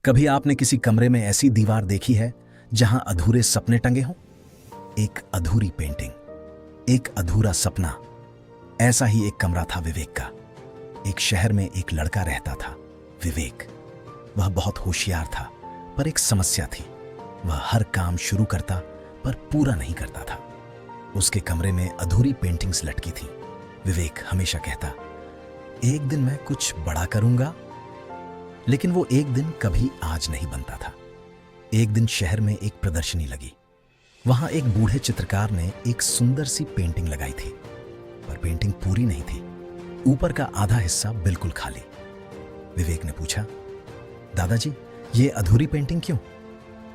कभी आपने किसी कमरे में ऐसी दीवार देखी है जहां अधूरे सपने टंगे हों? एक अधूरी पेंटिंग, एक अधूरा सपना। ऐसा ही एक कमरा था विवेक का। एक शहर में एक लड़का रहता था, विवेक। वह बहुत होशियार था, पर एक समस्या थी। वह हर काम शुरू करता पर पूरा नहीं करता था। उसके कमरे में अधूरी पेंटिंग्स लटकी थीं। विवेक हमेशा कहता, एक दिन मैं कुछ बड़ा करूंगा। लेकिन वो एक दिन कभी आज नहीं बनता था। एक दिन शहर में एक प्रदर्शनी लगी। वहां एक बूढ़े चित्रकार ने एक सुंदर सी पेंटिंग लगाई थी, पर पेंटिंग पूरी नहीं थी। ऊपर का आधा हिस्सा बिल्कुल खाली। विवेक ने पूछा, दादाजी, ये अधूरी पेंटिंग क्यों?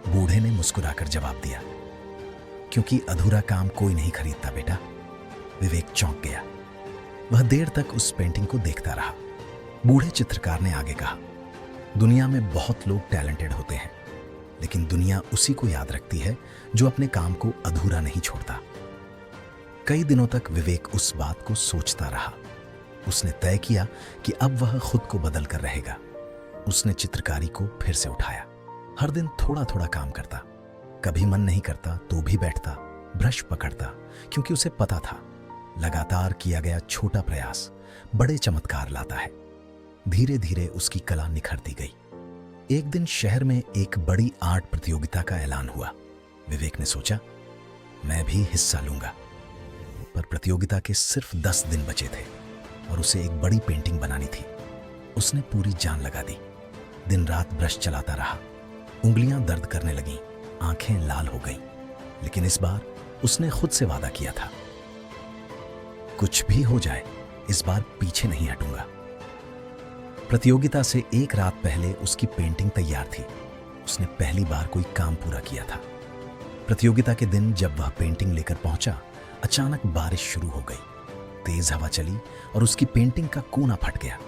बूढ़े ने मुस्कुराकर जवाब दिया, क्योंकि अधूरा काम कोई नहीं खरीदता बेटा। विवेक चौंक गया। वह देर तक उस पेंटिंग को देखता रहा। बूढ़े चित्रकार ने आगे कहा, दुनिया में बहुत लोग टैलेंटेड होते हैं, लेकिन दुनिया उसी को याद रखती है जो अपने काम को अधूरा नहीं छोड़ता। कई दिनों तक विवेक उस बात को सोचता रहा। उसने तय किया कि अब वह खुद को बदल कर रहेगा। उसने चित्रकारी को फिर से उठाया। हर दिन थोड़ा थोड़ा काम करता। कभी मन नहीं करता तो भी बैठता, ब्रश पकड़ता, क्योंकि उसे पता था लगातार किया गया छोटा प्रयास बड़े चमत्कार लाता है। धीरे धीरे उसकी कला निखरती गई। एक दिन शहर में एक बड़ी आर्ट प्रतियोगिता का ऐलान हुआ। विवेक ने सोचा, मैं भी हिस्सा लूंगा। पर प्रतियोगिता के सिर्फ 10 दिन बचे थे और उसे एक बड़ी पेंटिंग बनानी थी। उसने पूरी जान लगा दी। दिन रात ब्रश चलाता रहा। उंगलियां दर्द करने लगीं, आंखें लाल हो गईं। लेकिन इस बार उसने खुद से वादा किया था, कुछ भी हो जाए, इस बार पीछे नहीं हटूंगा। प्रतियोगिता से एक रात पहले उसकी पेंटिंग तैयार थी। उसने पहली बार कोई काम पूरा किया था। प्रतियोगिता के दिन जब वह पेंटिंग लेकर पहुंचा, अचानक बारिश शुरू हो गई। तेज हवा चली और उसकी पेंटिंग का कोना फट गया।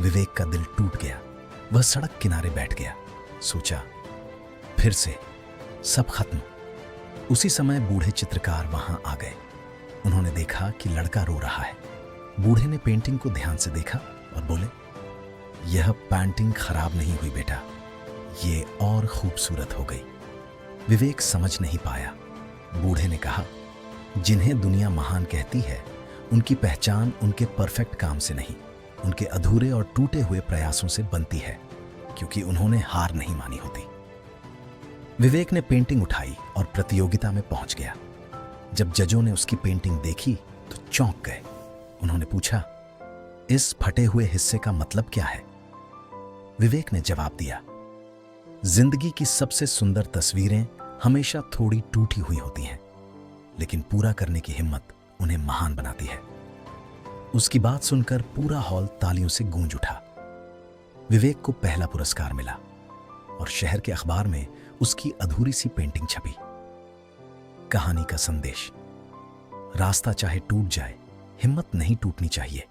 विवेक का दिल टूट गया। वह सड़क किनारे बैठ गया। सोचा, फिर से सब खत्म। उसी समय बूढ़े चित्रकार वहां आ गए। उन्होंने देखा कि लड़का रो रहा है। बूढ़े ने पेंटिंग को ध्यान से देखा और बोले, यह पेंटिंग खराब नहीं हुई बेटा, ये और खूबसूरत हो गई। विवेक समझ नहीं पाया। बूढ़े ने कहा, जिन्हें दुनिया महान कहती है, उनकी पहचान उनके परफेक्ट काम से नहीं, उनके अधूरे और टूटे हुए प्रयासों से बनती है, क्योंकि उन्होंने हार नहीं मानी होती। विवेक ने पेंटिंग उठाई और प्रतियोगिता में पहुंच गया। जब जजों ने उसकी पेंटिंग देखी तो चौंक गए। उन्होंने पूछा, इस फटे हुए हिस्से का मतलब क्या है? विवेक ने जवाब दिया, जिंदगी की सबसे सुंदर तस्वीरें हमेशा थोड़ी टूटी हुई होती हैं, लेकिन पूरा करने की हिम्मत उन्हें महान बनाती है। उसकी बात सुनकर पूरा हॉल तालियों से गूंज उठा। विवेक को पहला पुरस्कार मिला और शहर के अखबार में उसकी अधूरी सी पेंटिंग छपी। कहानी का संदेश, रास्ता चाहे टूट जाए, हिम्मत नहीं टूटनी चाहिए।